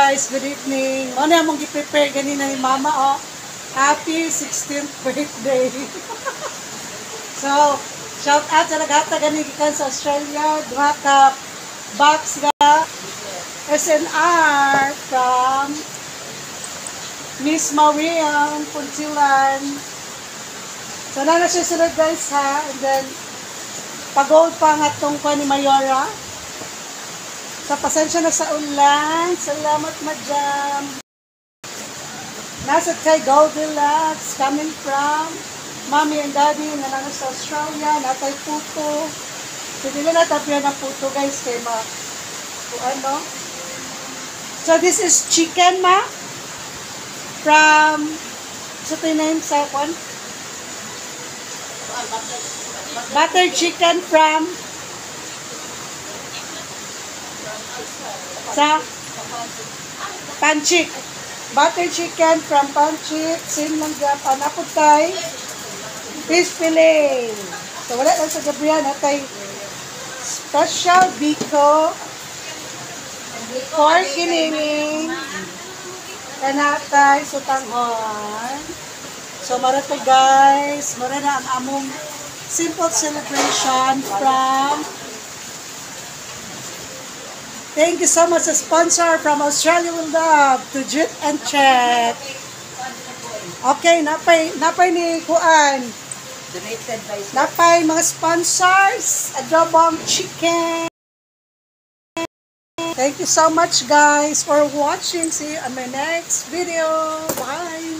guys, good evening. Ano yung mong i-prepare ganina ni Mama, oh. Happy 16th birthday. So, shout out sa naghata ganigikan sa Australia. Duha ka box ga SNR from Miss Mariam Puntilan. So, na siya sunod guys ha. And then, pag-gold pa nga itong ni Mayora. Sa pasensya na sa ulan. Salamat, madam. Nasa kay Goldilocks, coming from Mommy and Daddy na nang sa Australia. Natay puto. So, hindi na natapyan ng puto, guys. Kaya ano. So, this is chicken, ma. From, so ito yung name sa one? Butter chicken from sa Panchik. Butter chicken from Panchik. Same lang dyan. Panapot tayo. Fish fillet. So, wala lang sa Gabriel. Natay special biko. Pork kiniling. Kanatay sutanghon. So, mara to guys. Mara na ang among simple celebration from thank you so much sa sponsor from Australia Will Love to Jit and Chet. Okay, napay ni Kuan. Donated by Napay mga sponsors. Adobong chicken. Thank you so much guys for watching. See you on my next video. Bye.